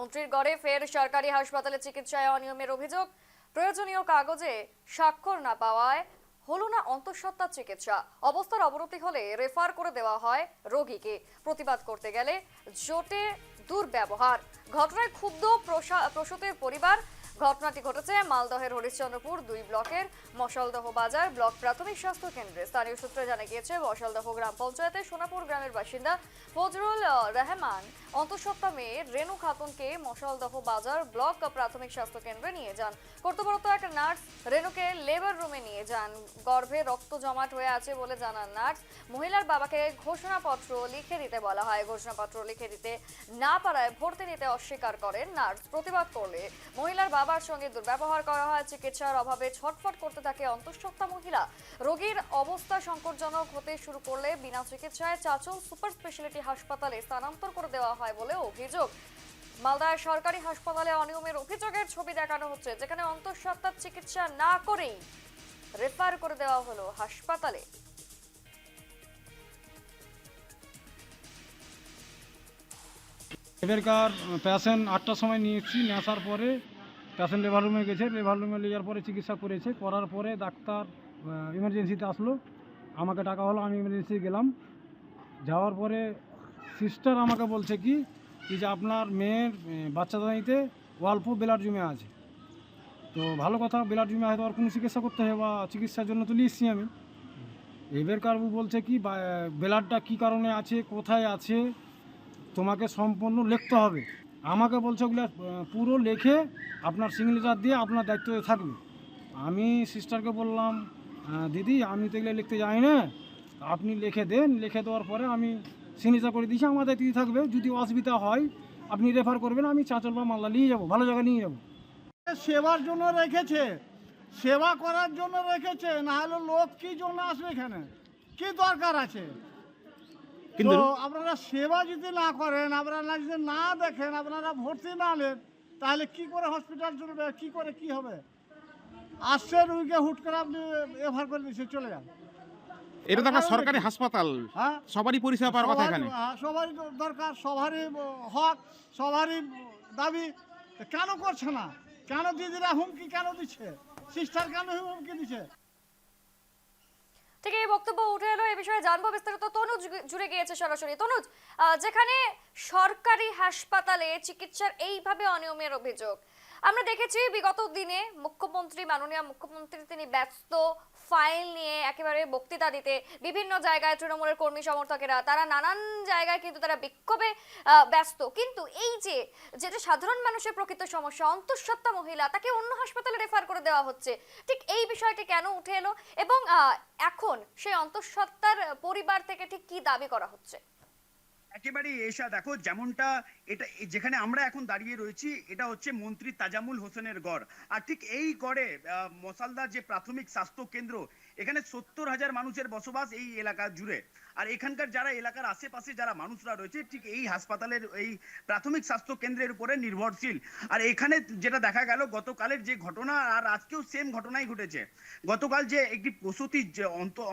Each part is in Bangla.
মন্ত্রীর গড়ে ফের সরকারি হাসপাতালে চিকিৎসায় অনিয়মের অভিযোগ। প্রয়োজনীয় কাগজে স্বাক্ষর না পাওয়ায় হলো না অন্তঃসত্ত্বা চিকিৎসা। অবস্থার অবনতি হলে রেফার করে দেওয়া হয় রোগীকে। প্রতিবাদ করতে গেলে জোটে দুর্ব্যবহার। ঘটনায় ক্ষুব্ধ প্রসূতির পরিবার। ঘটনাটি ঘটেছে মালদহের হরিশ্চন্দ্রপুর 2 ব্লকের মশালদহ বাজার ব্লক প্রাথমিক স্বাস্থ্য কেন্দ্রে। স্থানীয় সূত্রে জানা গিয়েছে, মশালদহ গ্রাম পঞ্চায়েতের সোনাপুর গ্রামের বাসিন্দা ফজরুল রহমান অন্তঃসত্ত্বা মেয়ে রেণু খাতুনকে মশালদহ বাজার ব্লক প্রাথমিক স্বাস্থ্য কেন্দ্রে নিয়ে যান। কর্তব্যরত এক নার্স রেণুকে লেবার রুমে নিয়ে যান। গর্ভে রক্ত জমাট হয়ে আছে বলে জানান নার্স। মহিলার বাবাকে ঘোষণাপত্র লিখে দিতে বলা হয়। ঘোষণাপত্র লিখে দিতে না পারায় ভর্তি নিতে অস্বীকার করেন নার্স। প্রতিবাদ করলে মহিলার বাবার সঙ্গে দুর্ব্যবহার করা হয়। চিকিৎসার অভাবে ছটফট করতে থাকে অন্তঃসত্ত্বা মহিলা। রোগীর অবস্থা সংকটজনক হতে শুরু করলে বিনা চিকিৎসায় চাচল সুপার স্পেশালিটি হাসপাতালে স্থানান্তর করে দেওয়া হয় বলে অভিযোগ। মালদার সরকারি হাসপাতালে অনিয়মের অভিযোগের ছবি দেখানো হচ্ছে, যেখানে অন্তঃসত্ত্বার চিকিৎসা না করেই রেফার করে দেওয়া হলো হাসপাতালে। এবারকার পেশেন্ট 8টার সময় নিয়ে এসেছি, নিয়ে আসার পরে পেশেন্ট লেবার রুমে গেছে। লেবার রুমে নিয়ে যাওয়ার পরে চিকিৎসা করার পরে ডাক্তার ইমার্জেন্সিতে আসলো, আমাকে ডাকা হলো, আমি ইমার্জেন্সি গেলাম। যাওয়ার পরে সিস্টার আমাকে বলছে কি যে আপনার মেয়ের বাচ্চাদানিতে অল্প ব্লাড জমে আছে। তো ভালো কথা, ব্লাড জমে হয়তো আর কোনো চিকিৎসা করতে হবে, বা চিকিৎসার জন্য তুলে এসেছি আমি। এবারকার বলছে কি ব্লাডটা কী কারণে আছে, কোথায় আছে, তোমাকে সম্পূর্ণ লিখতে হবে। আমাকে বলছে ওগুলো পুরো লিখে আপনার সিগনেচার দিয়ে আপনার দায়িত্বে থাকবে। আমি সিস্টারকে বললাম, দিদি আমি তো এগুলো লিখতে যাই না, আপনি লিখে দেন। লিখে দেওয়ার পরে আমি সিগনেচার করে দিয়েছি, আমার দায়িত্বে থাকবে। যদি অসুবিধা হয় আপনি রেফার করবেন, আমি চাঁচল বা মালদা নিয়ে যাবো, ভালো জায়গায় নিয়ে যাবো। সেবার জন্য রেখেছে, সেবা করার জন্য রেখেছে, না হলে লোক কি জন্য আসবে এখানে, কি দরকার আছে? কিন্তু আপনারা সেবা যদি না করেন, আপনারা যদি না দেখেন, আপনারা ভর্তি না নেন, তাহলে কি করে হসপিটাল চলবে, কি করে কি হবে? আসছে রুগীকে হুট করে আপনি এফআর করে দিচ্ছে, চলে যান। এটা তো একটা সরকারি হাসপাতাল, হ্যাঁ, সবারই পরিষেবা পাওয়ার কথা এখানে। সবারই দরকার, সবারই হক, সবারই দাবি। কেন করছে না? কেন দিদিরা হুমকি কেন দিচ্ছে? সিস্টার কেন হুমকি দিচ্ছে? ঠিক এই বক্তব্য উঠে এলো। এই বিষয়ে জানবো বিস্তারিত। তনুজ জুড়ে গিয়েছে সরাসরি। তনুজ, যেখানে সরকারি হাসপাতালে চিকিৎসার এইভাবে অনিয়মের অভিযোগ আমরা দেখেছি বিগত দিনে, মাননীয় মুখ্যমন্ত্রী তিনি ব্যস্ত ফাইল নিয়ে একেবারে বক্তৃতা দিতে বিভিন্ন জায়গায় তৃণমূলের কর্মী সমর্থকেরা তারা নানান জায়গায় কিন্তু তারা বিক্ষোভে ব্যস্ত। কিন্তু এই যে যেটা সাধারণ মানুষের প্রকৃত সমস্যা, অন্তঃসত্ত্বা মহিলা তাকে অন্য হাসপাতালে রেফার করে দেওয়া হচ্ছে, ঠিক এই বিষয়টি কেন উঠে এলো এবং এখন সেই অন্তঃসত্ত্বার পরিবার থেকে ঠিক কি দাবি করা হচ্ছে? একেবারে এসা দেখো, যেমনটা এটা যেখানে আমরা এখন দাঁড়িয়ে রয়েছি, এটা হচ্ছে মন্ত্রী তাজামুল হোসেনের গড়। আর ঠিক এই গড়ে মশালদার যে প্রাথমিক স্বাস্থ্য কেন্দ্র, এখানে 70,000 মানুষের বসবাস এই এলাকা জুড়ে। আর এখানকার যারা এলাকার আশেপাশে যারা মানুষরা রয়েছে, ঠিক এই হাসপাতালের এই প্রাথমিক স্বাস্থ্য কেন্দ্রের উপরে নির্ভরশীল। আর এখানে যেটা দেখা গেল গতকালের যে ঘটনা, আর আজকেও সেম ঘটনাই ঘটেছে। গতকাল যে একটি প্রসূতির যে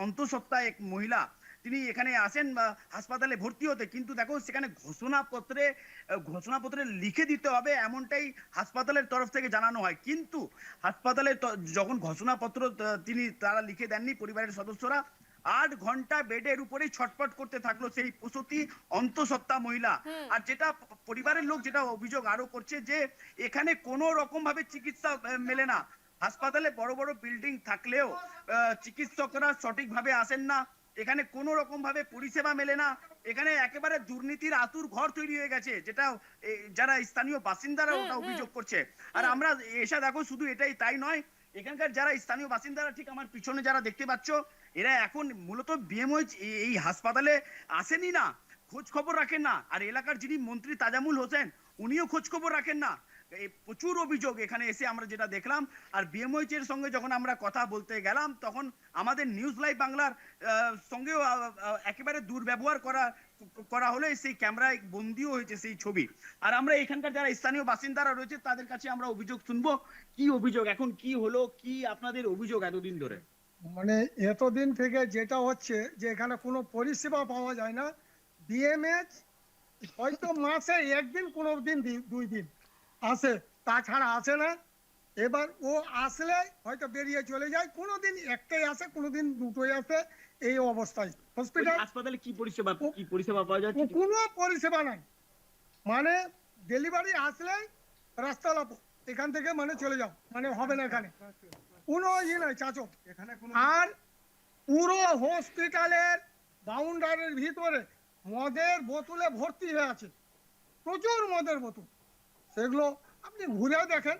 অন্তঃসত্ত্বা এক মহিলা, তিনি এখানে আসেন হাসপাতালে ভর্তি হতে, কিন্তু দেখো সেখানে ঘোষণাপত্রে লিখে দিতে হবে এমনটাই হাসপাতালের তরফ থেকে জানানো হয়। কিন্তু হাসপাতালে যখন ঘোষণাপত্র তারা লিখে দেননি, পরিবারের সদস্যরা 8 ঘন্টা বেডের উপরেই ছটফট করতে থাকলো সেই প্রসূতি অন্তঃসত্ত্বা মহিলা। আর যেটা পরিবারের লোক যেটা অভিযোগ আরো করছে, যে এখানে কোনো রকম ভাবে চিকিৎসা মেলে না। হাসপাতালে বড় বড় বিল্ডিং থাকলেও চিকিৎসকরা সঠিকভাবে আসেন না, এখানে কোনো রকম ভাবে পরিষেবা মেলে না। এখানে একেবারে দুর্নীতির আতুর ঘর তৈরি হয়ে গেছে, যেটা যারা স্থানীয় বাসিন্দারা ওটা অভিযোগ করছে। আর আমরা এসে দেখো, শুধু এটাই তাই নয়, এখানকার যারা স্থানীয় বাসিন্দারা, ঠিক আমার পিছনে যারা দেখতে পাচ্ছ, এরা এখন মূলত বিএমওএইচ এই হাসপাতালে আসেনি না, খোঁজ খবর রাখেন না। আর এলাকার যিনি মন্ত্রী তাজামুল হোসেন, উনিও খোঁজ খবর রাখেন না। প্রচুর অভিযোগ এখানে এসে আমরা যেটা দেখলাম। আর বিএমওইচ এর সঙ্গে যখন আমরা কথা বলতে গেলাম, তখন আমাদের নিউজ লাইভ বাংলার সঙ্গেও একেবারে দুর্ব্যবহার করা হলে সেই ক্যামেরায় বন্দিও হয়েছে সেই ছবি। আর আমরা এখানকার যারা স্থানীয় বাসিন্দারা রয়েছে তাদের কাছে আমরা অভিযোগ শুনবো। কি অভিযোগ, এখন কি হলো, কি আপনাদের অভিযোগ এতদিন ধরে? মানে এতদিন থেকে যেটা হচ্ছে যে এখানে কোনো পরিষেবা পাওয়া যায় না। বিএমএইচ হয়তো মাসে একদিন কোনো দিন দুই দিন আসে, তাছাড়া আসে না। এবার ও আসলে হয়তো বেরিয়ে চলে যায়, কোনোদিন একটাই আসে, কোনোদিন দুটোই আসে, এই অবস্থায় হসপিটাল হাসপাতালে কি পরিষেবা পাওয়া যাচ্ছে? কোনো পরিষেবা নাই। মানে ডেলিভারি আসলে রাস্তা লাভ, এখান থেকে মানে চলে যাও, মানে হবে না এখানে কোনো নাই চাচো। আর পুরো হসপিটালের বাউন্ডারির ভিতরে মদের বোতলে ভর্তি হয়ে আছে, প্রচুর মদের বোতল। সেগুলো আপনি ঘুরে দেখেন।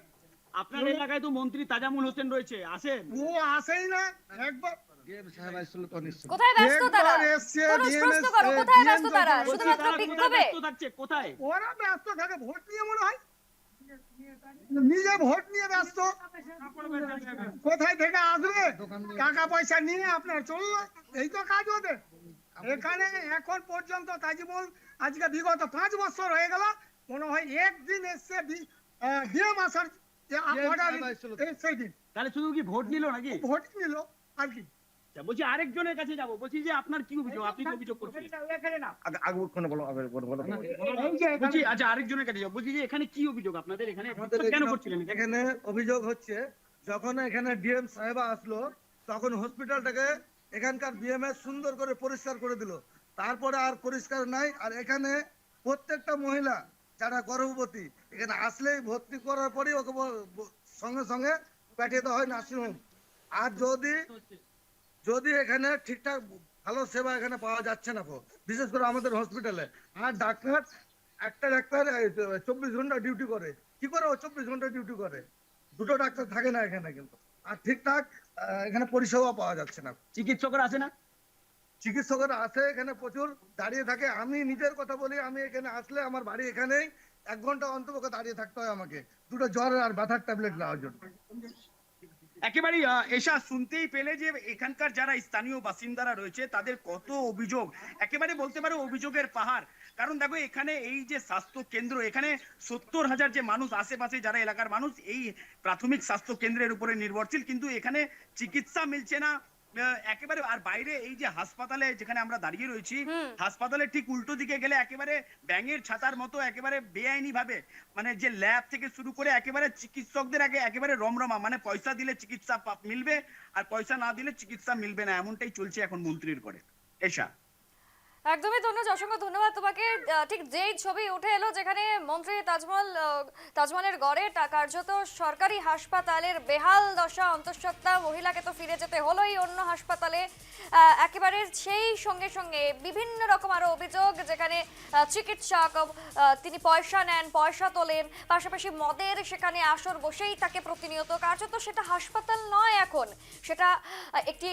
আপনার এলাকায় তো মন্ত্রী তাজামুল হোসেন রয়েছে, আসেন? ও আসেই না। একবার কোথায় ব্যস্ত তারা? একবার এসছে পুরুষ DMS প্রশ্ন করো, কোথায় ব্যস্ত তারা? বলছি, শুধুমাত্র তারা কোথায় বিক্ষোভে? ব্যস্ত থাকছে? কোথায়? ওরা ব্যস্ত থাকে ভোট নিয়ে, মনে হয় নিজে ভোট নিয়ে ব্যস্ত। কোথায় থেকে আসবে টাকা পয়সা নিয়ে আপনার চললো, এই তো কাজ ওদের এখানে। এখন পর্যন্ত তাজিমুল আজকে বিগত 5 বছর হয়ে গেল, মনে হয় একদিন এসছে ডিএম আসার অর্ডার, সেই দিন তাহলে শুধু কি ভোট নিল নাকি? ভোট নিল আর কি। আচ্ছা, বলছি আরেকজনের কাছে যাব, বলছি যে আপনার কি অভিযোগ, আপনি কি অভিযোগ করছেন? বলছি আচ্ছা আরেকজনের কাছে যাবো, বলছি যে এখানে কি অভিযোগ আপনাদের, এখানে কেন করছিলেন? এখানে অভিযোগ হচ্ছে, যখন এখানে ডিএম সাহেবা আসলো তখন হসপিটালটাকে এখানকার বিএমএস সুন্দর করে পরিষ্কার করে দিল, তারপরে আর পরিষ্কার নাই। আর এখানে প্রত্যেকটা মহিলা যারা গর্ভবতী এখানে আসলেই ভর্তি করার পরেই ওকে সঙ্গে সঙ্গে পাঠিয়ে দেওয়া হয় নার্সিংহোম। আর যদি এখানে ঠিকঠাক ভালো সেবা এখানে পাওয়া যাচ্ছে না, বিশেষ করে আমাদের হসপিটালে। আর ডাক্তার, একটা ডাক্তার 24 ঘন্টা ডিউটি করে, কি করে ও 24 ঘন্টা ডিউটি করে? দুটো ডাক্তার থাকে না এখানে, কিন্তু আর ঠিকঠাক এখানে পরিষেবা পাওয়া যাচ্ছে না। চিকিৎসকরা আসে না? চিকিৎসকরা আসে এখানে, প্রচুর দাঁড়িয়ে থাকে। আমি নিজের কথা বলি, আমি এখানে আসলে আমার বাড়ি এখানেই, 1 ঘন্টা অন্তত দাঁড়িয়ে থাকতে হয় আমাকে দুটো জ্বর আর ব্যথার ট্যাবলেট নেওয়ার জন্য। একেবারেই এসা শুনতেই পেলে যে এখানকার যারা স্থানীয় বাসিন্দারা রয়েছে তাদের কত অভিযোগ, একেবারে বলতে পারো অভিযোগের পাহাড়। কারণ দেখো এখানে এই যে স্বাস্থ্য কেন্দ্র, এখানে 70,000 যে মানুষ, আশেপাশে যারা এলাকার মানুষ এই প্রাথমিক স্বাস্থ্য কেন্দ্রের উপরে নির্ভরশীল, কিন্তু এখানে চিকিৎসা মিলছে না একেবারে। আর বাইরে এই যে হাসপাতালে যেখানে আমরা দাঁড়িয়ে রয়েছি, হাসপাতালে ঠিক উল্টো দিকে গেলে একেবারে ব্যাঙের ছাতার মতো একেবারে বেআইনি ভাবে, মানে যে ল্যাব থেকে শুরু করে একেবারে চিকিৎসকদের আগে একেবারে রমরমা, মানে পয়সা দিলে চিকিৎসা মিলবে আর পয়সা না দিলে চিকিৎসা মিলবে না, এমনটাই চলছে এখন মন্ত্রীর করে। এসা একদমই ধন্যবাদ, অসংখ্য ধন্যবাদ তোমাকে। ঠিক যেই ছবি উঠে এলো যেখানে মন্ত্রী তাজমহলের গড়ে কার্যত সরকারি হাসপাতালের বেহাল দশা, অন্তঃসত্ত্বা মহিলাকে তো ফিরে যেতে হলোই অন্য হাসপাতালে। একেবারে সেই সঙ্গে সঙ্গে বিভিন্ন রকম আরো অভিযোগ, যেখানে চিকিৎসক তিনি পয়সা নেন, পয়সা তোলেন, পাশাপাশি মদের সেখানে আসর বসেই তাকে প্রতিনিয়ত। কার্যত সেটা হাসপাতাল নয়, এখন সেটা একটি